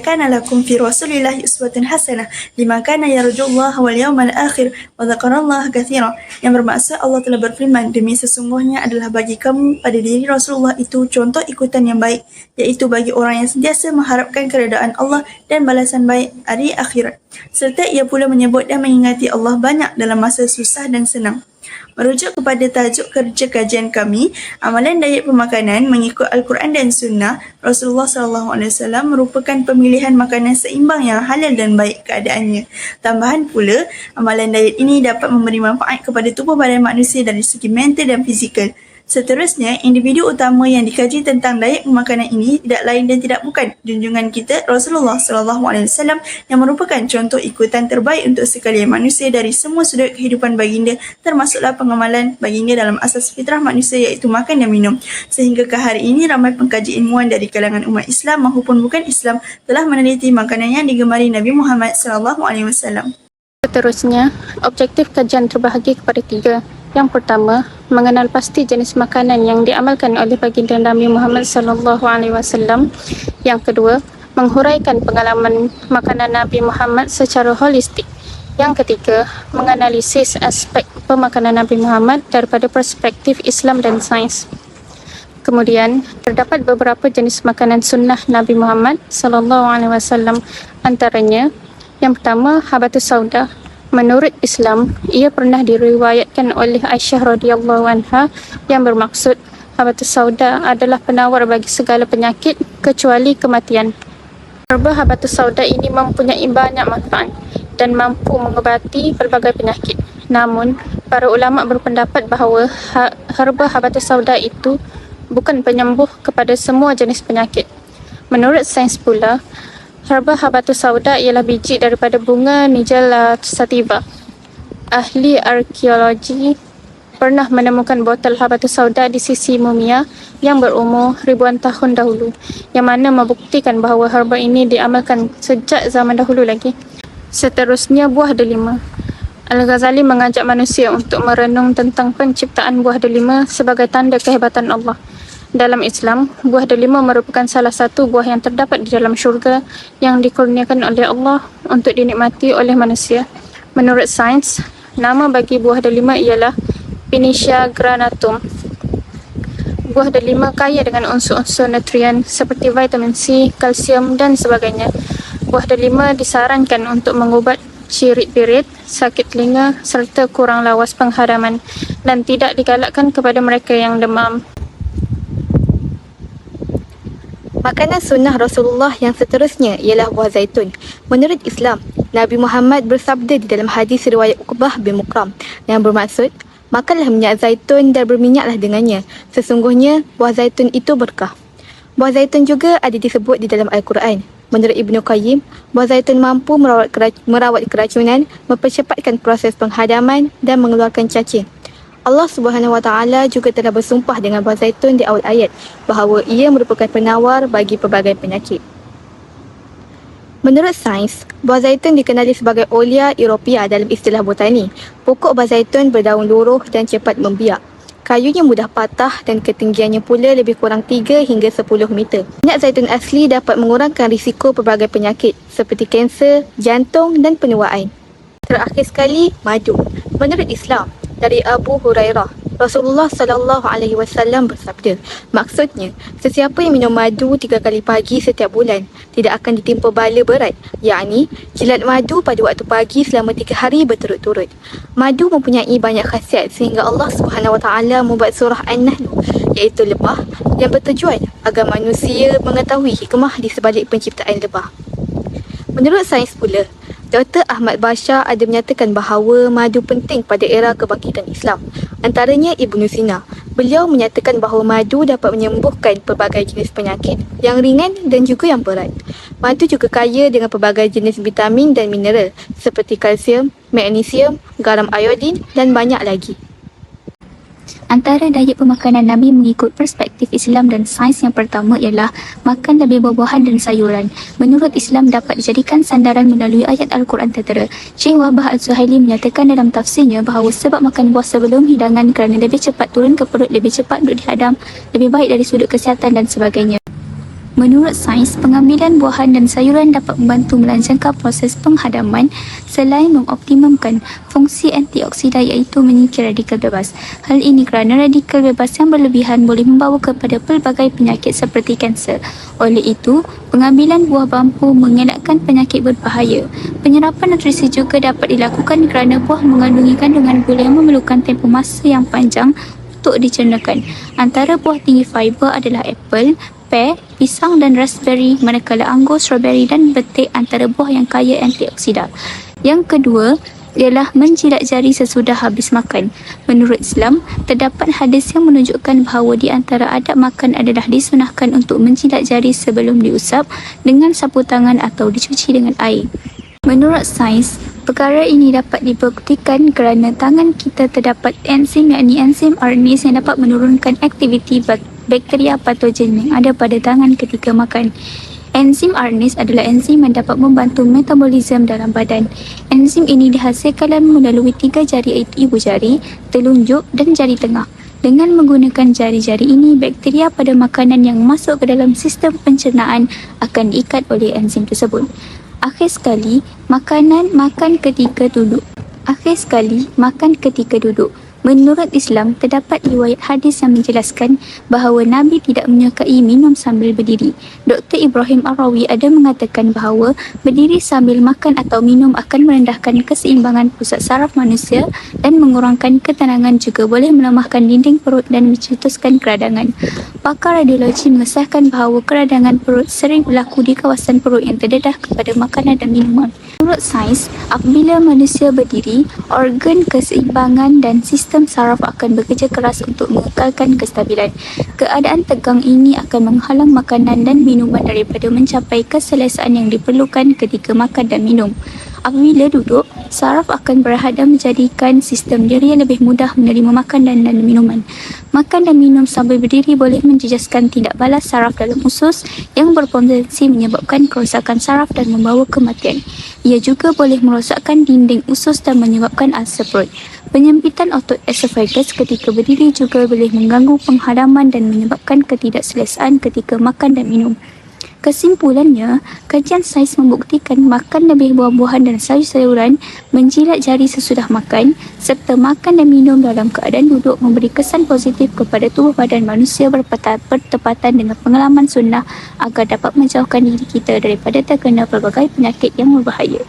kana lakum fi Rasulillahi uswatun hasanah liman kana yarjullaha wal yawmal akhir wa dzakarallaha katsiran. Yang bermaksud Allah telah berfirman, demi sesungguhnya adalah bagi kamu pada diri Rasulullah itu contoh ikutan yang baik, iaitu bagi orang yang sentiasa mengharapkan keredaan Allah dan balasan baik hari akhirat. Serta ia pula menyebut dan mengingati Allah banyak dalam masa susah dan senang. Merujuk kepada tajuk kerja kajian kami, amalan diet pemakanan mengikut Al-Quran dan Sunnah, Rasulullah SAW merupakan pemilihan makanan seimbang yang halal dan baik keadaannya. Tambahan pula, amalan diet ini dapat memberi manfaat kepada tubuh badan manusia dari segi mental dan fizikal. Seterusnya, individu utama yang dikaji tentang diet pemakanan ini tidak lain dan tidak bukan junjungan kita Rasulullah SAW yang merupakan contoh ikutan terbaik untuk sekalian manusia dari semua sudut kehidupan baginda, termasuklah pengamalan baginda dalam asas fitrah manusia iaitu makan dan minum. Sehingga ke hari ini ramai pengkaji ilmuwan dari kalangan umat Islam maupun bukan Islam telah meneliti makanan yang digemari Nabi Muhammad SAW. Seterusnya, objektif kajian terbahagi kepada 3. Yang pertama, mengenal pasti jenis makanan yang diamalkan oleh baginda Nabi Muhammad SAW. Yang kedua, menghuraikan pengalaman makanan Nabi Muhammad secara holistik. Yang ketiga, menganalisis aspek pemakanan Nabi Muhammad daripada perspektif Islam dan sains. Kemudian, terdapat beberapa jenis makanan sunnah Nabi Muhammad SAW. Antaranya, yang pertama, habatus sauda. Menurut Islam, ia pernah diriwayatkan oleh Aisyah radhiyallahu anha yang bermaksud habatus sauda adalah penawar bagi segala penyakit kecuali kematian. Herba habatus sauda ini mempunyai banyak manfaat dan mampu mengobati pelbagai penyakit. Namun, para ulama berpendapat bahawa herba habatus sauda itu bukan penyembuh kepada semua jenis penyakit. Menurut sains pula, herba habatus sauda ialah biji daripada bunga Nigella sativa. Ahli arkeologi pernah menemukan botol habatus sauda di sisi mumia yang berumur ribuan tahun dahulu, yang mana membuktikan bahawa herba ini diamalkan sejak zaman dahulu lagi. Seterusnya, buah delima. Al-Ghazali mengajak manusia untuk merenung tentang penciptaan buah delima sebagai tanda kehebatan Allah. Dalam Islam, buah delima merupakan salah satu buah yang terdapat di dalam syurga yang dikurniakan oleh Allah untuk dinikmati oleh manusia. Menurut sains, nama bagi buah delima ialah Pinnatia granatum. Buah delima kaya dengan unsur-unsur nutrien seperti vitamin C, kalsium dan sebagainya. Buah delima disarankan untuk mengubat cirit-birit, sakit telinga serta kurang lawas penghadaman dan tidak digalakkan kepada mereka yang demam. Makanan sunnah Rasulullah yang seterusnya ialah buah zaitun. Menurut Islam, Nabi Muhammad bersabda di dalam hadis riwayat Uqbah bin Mukram yang bermaksud, makanlah minyak zaitun dan berminyaklah dengannya. Sesungguhnya buah zaitun itu berkah. Buah zaitun juga ada disebut di dalam Al-Quran. Menurut Ibnu Qayyim, buah zaitun mampu merawat keracunan, mempercepatkan proses penghadaman dan mengeluarkan cacing. Allah Subhanahu Wa Taala juga telah bersumpah dengan buah zaitun di awal ayat bahawa ia merupakan penawar bagi pelbagai penyakit. Menurut sains, buah zaitun dikenali sebagai Olea Europea dalam istilah botani. Pokok buah zaitun berdaun luruh dan cepat membiak. Kayunya mudah patah dan ketinggiannya pula lebih kurang 3 hingga 10 meter. Minyak zaitun asli dapat mengurangkan risiko pelbagai penyakit seperti kanser, jantung dan penuaan. Terakhir sekali, madu. Menurut Islam, dari Abu Hurairah, Rasulullah SAW bersabda, maksudnya, sesiapa yang minum madu 3 kali pagi setiap bulan tidak akan ditimpa bala berat, yakni jilat madu pada waktu pagi selama 3 hari berturut-turut. Madu mempunyai banyak khasiat sehingga Allah SWT membuat surah An-Nahl, iaitu lebah, yang bertujuan agar manusia mengetahui hikmah di sebalik penciptaan lebah. Menurut sains pula, Dr. Ahmad Bashar ada menyatakan bahawa madu penting pada era kebangkitan Islam. Antaranya Ibnu Sina. Beliau menyatakan bahawa madu dapat menyembuhkan pelbagai jenis penyakit yang ringan dan juga yang berat. Madu juga kaya dengan pelbagai jenis vitamin dan mineral seperti kalsium, magnesium, garam iodin dan banyak lagi. Antara diet pemakanan Nabi mengikut perspektif Islam dan sains yang pertama ialah makan lebih buah-buahan dan sayuran. Menurut Islam dapat dijadikan sandaran melalui ayat Al-Quran tertera. Syekh Wahbah Al-Suhaili menyatakan dalam tafsirnya bahawa sebab makan buah sebelum hidangan kerana lebih cepat turun ke perut, lebih cepat duduk dihadam, lebih baik dari sudut kesihatan dan sebagainya. Menurut sains, pengambilan buahan dan sayuran dapat membantu melancarkan proses penghadaman selain mengoptimumkan fungsi antioksidan iaitu menyingkir radikal bebas. Hal ini kerana radikal bebas yang berlebihan boleh membawa kepada pelbagai penyakit seperti kanser. Oleh itu, pengambilan buah mampu mengelakkan penyakit berbahaya. Penyerapan nutrisi juga dapat dilakukan kerana buah mengandungi kandungan gula yang memerlukan tempoh masa yang panjang untuk dicernakan. Antara buah tinggi fiber adalah apple, pear, pisang dan raspberry, manakala anggur, strawberry dan betik antara buah yang kaya antioksidan. Yang kedua ialah menjilat jari sesudah habis makan. Menurut Islam, terdapat hadis yang menunjukkan bahawa di antara adab makan adalah disunahkan untuk menjilat jari sebelum diusap dengan sapu tangan atau dicuci dengan air. Menurut sains, perkara ini dapat dibuktikan kerana tangan kita terdapat enzim yakni enzim RNase yang dapat menurunkan aktiviti bakteria patogen yang ada pada tangan ketika makan. Enzim RNase adalah enzim yang dapat membantu metabolisme dalam badan. Enzim ini dihasilkan melalui 3 jari ibu jari, telunjuk dan jari tengah. Dengan menggunakan jari-jari ini, bakteria pada makanan yang masuk ke dalam sistem pencernaan akan diikat oleh enzim tersebut. Akhir sekali, makan ketika duduk. Menurut Islam, terdapat riwayat hadis yang menjelaskan bahawa Nabi tidak menyukai minum sambil berdiri. Dr. Ibrahim Ar-Rawi ada mengatakan bahawa berdiri sambil makan atau minum akan merendahkan keseimbangan pusat saraf manusia dan mengurangkan ketenangan, juga boleh melemahkan dinding perut dan mencetuskan keradangan. Pakar radiologi mengesahkan bahawa keradangan perut sering berlaku di kawasan perut yang terdedah kepada makanan dan minuman. Menurut sains, apabila manusia berdiri, organ keseimbangan dan sistem saraf akan bekerja keras untuk mengekalkan kestabilan. Keadaan tegang ini akan menghalang makanan dan minuman daripada mencapai keselesaan yang diperlukan ketika makan dan minum. Apabila duduk, saraf akan berhadam menjadikan sistem diri lebih mudah menerima makanan dan minuman. Makan dan minum sambil berdiri boleh menjejaskan tindak balas saraf dalam usus yang berpotensi menyebabkan kerosakan saraf dan membawa kematian. Ia juga boleh merosakkan dinding usus dan menyebabkan ulcer perut. Penyempitan otot esophagus ketika berdiri juga boleh mengganggu penghadaman dan menyebabkan ketidakselesaan ketika makan dan minum. Kesimpulannya, kajian sains membuktikan makan lebih buah-buahan dan sayur-sayuran, menjilat jari sesudah makan, serta makan dan minum dalam keadaan duduk memberi kesan positif kepada tubuh badan manusia bertepatan dengan pengalaman sunnah agar dapat menjauhkan diri kita daripada terkena pelbagai penyakit yang berbahaya.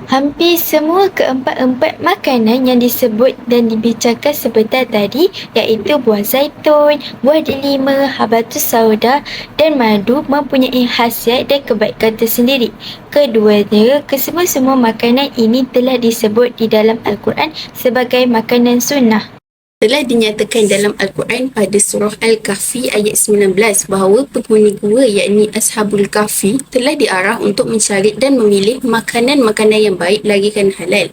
Hampir semua keempat-empat makanan yang disebut dan dibincangkan sebentar tadi, iaitu buah zaitun, buah delima, habatus sauda dan madu, mempunyai khasiat dan kebaikan tersendiri. Keduanya, kesemua makanan ini telah disebut di dalam Al-Quran sebagai makanan sunnah. Telah dinyatakan dalam Al-Quran pada surah Al-Kahfi ayat 19 bahawa penghuni gua yakni Ashabul Kahfi telah diarah untuk mencari dan memilih makanan-makanan yang baik lagikan halal.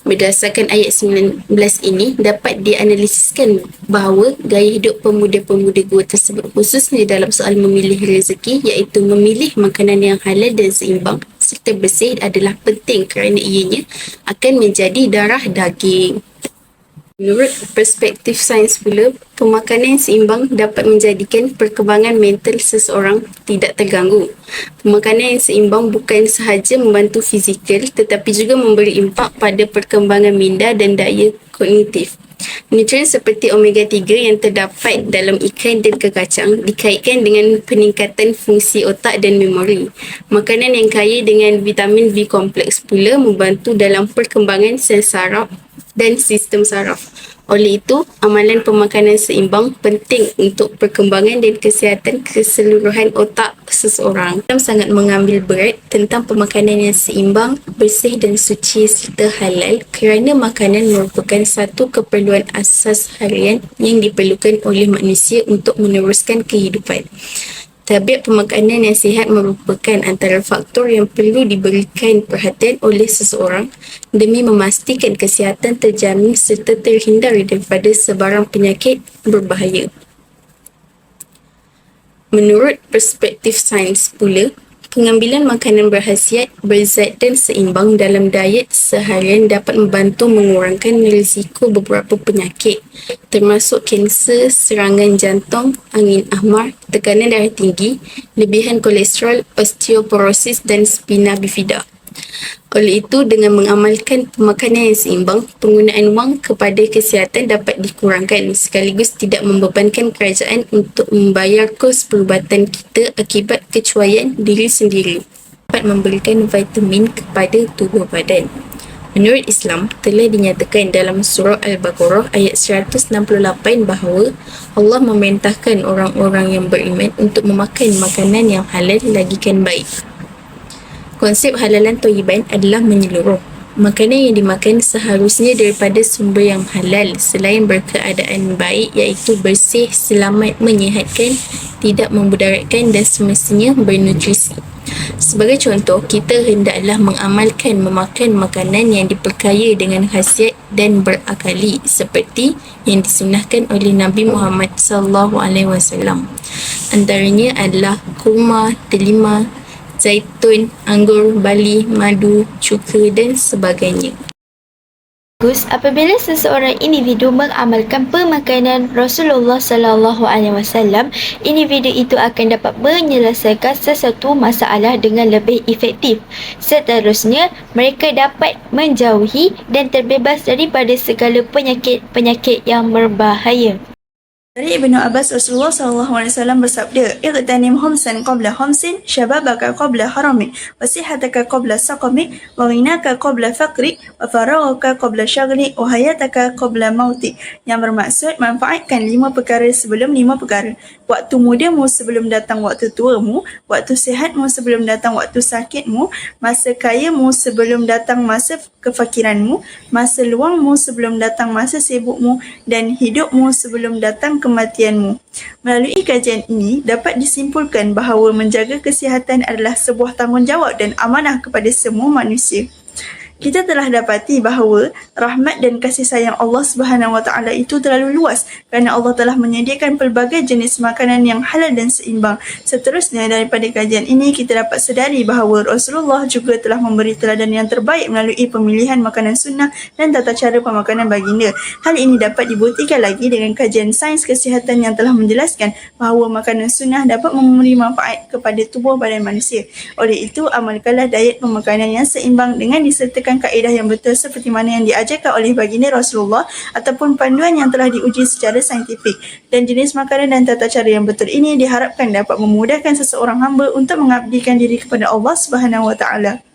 Berdasarkan ayat 19 ini dapat dianalisiskan bahawa gaya hidup pemuda-pemuda gua tersebut khususnya dalam soal memilih rezeki iaitu memilih makanan yang halal dan seimbang serta bersih adalah penting kerana ianya akan menjadi darah daging. Menurut perspektif sains pula, pemakanan yang seimbang dapat menjadikan perkembangan mental seseorang tidak terganggu. Pemakanan yang seimbang bukan sahaja membantu fizikal tetapi juga memberi impak pada perkembangan minda dan daya kognitif. Nutrien seperti omega 3 yang terdapat dalam ikan dan kekacang dikaitkan dengan peningkatan fungsi otak dan memori. Makanan yang kaya dengan vitamin B kompleks pula membantu dalam perkembangan sel saraf dan sistem saraf. Oleh itu, amalan pemakanan seimbang penting untuk perkembangan dan kesihatan keseluruhan otak seseorang. Islam sangat mengambil berat tentang pemakanan yang seimbang, bersih dan suci serta halal kerana makanan merupakan satu keperluan asas harian yang diperlukan oleh manusia untuk meneruskan kehidupan. Tabiat pemakanan yang sihat merupakan antara faktor yang perlu diberikan perhatian oleh seseorang demi memastikan kesihatan terjamin serta terhindar daripada sebarang penyakit berbahaya. Menurut perspektif sains pula, Pengambilan makanan berkhasiat, berzat dan seimbang dalam diet seharian dapat membantu mengurangkan risiko beberapa penyakit termasuk kanser, serangan jantung, angin ahmar, tekanan darah tinggi, lebihan kolesterol, osteoporosis dan spina bifida. Oleh itu, dengan mengamalkan pemakanan yang seimbang, penggunaan wang kepada kesihatan dapat dikurangkan sekaligus tidak membebankan kerajaan untuk membayar kos perubatan kita akibat kecuaian diri sendiri. Dapat memberikan vitamin kepada tubuh badan. Menurut Islam, telah dinyatakan dalam surah Al-Baqarah ayat 168 bahawa Allah memerintahkan orang-orang yang beriman untuk memakan makanan yang halal lagikan baik. Konsep halalan thayyiban adalah menyeluruh. Makanan yang dimakan seharusnya daripada sumber yang halal selain berkeadaan baik iaitu bersih, selamat, menyihatkan, tidak memudaratkan dan semestinya bernutrisi. Sebagai contoh, kita hendaklah mengamalkan memakan makanan yang diperkaya dengan khasiat dan berakali seperti yang disunahkan oleh Nabi Muhammad SAW. Antaranya adalah kurma, delima, zaitun, anggur, bali, madu, cuka dan sebagainya. Bagus apabila seseorang individu mengamalkan pemakanan Rasulullah sallallahu alaihi wasallam, individu itu akan dapat menyelesaikan sesuatu masalah dengan lebih efektif. Seterusnya, mereka dapat menjauhi dan terbebas daripada segala penyakit-penyakit yang berbahaya. Dari Ibnu Abbas, Rasulullah SAW bersabda, "Ightanim khamsan qabla khamsin, syababaka qabla haramik, wa sihataka qabla saqamik, wa ghinaka qabla faqrik, wa faraghaka qabla syaghlik, wa hayataka qabla mautik." Yang bermaksud, manfaatkan 5 perkara sebelum 5 perkara. Waktu mudamu sebelum datang waktu tuamu, waktu sihatmu sebelum datang waktu sakitmu, masa kayamu sebelum datang masa kefakiranmu, masa luangmu sebelum datang masa sibukmu, dan hidupmu sebelum datang kematianmu. Melalui kajian ini, dapat disimpulkan bahawa menjaga kesihatan adalah sebuah tanggungjawab dan amanah kepada semua manusia. Kita telah dapati bahawa rahmat dan kasih sayang Allah Subhanahu Wa Taala itu terlalu luas kerana Allah telah menyediakan pelbagai jenis makanan yang halal dan seimbang. Seterusnya, daripada kajian ini kita dapat sedari bahawa Rasulullah juga telah memberi teladan yang terbaik melalui pemilihan makanan sunnah dan tata cara pemakanan baginda. Hal ini dapat dibuktikan lagi dengan kajian sains kesihatan yang telah menjelaskan bahawa makanan sunnah dapat memberi manfaat kepada tubuh badan manusia. Oleh itu, amalkanlah diet pemakanan yang seimbang dengan disertakan kaedah yang betul seperti mana yang diajarkan oleh baginda Rasulullah ataupun panduan yang telah diuji secara saintifik. Dan jenis makanan dan tata cara yang betul ini diharapkan dapat memudahkan seseorang hamba untuk mengabdikan diri kepada Allah Subhanahu Wa Taala.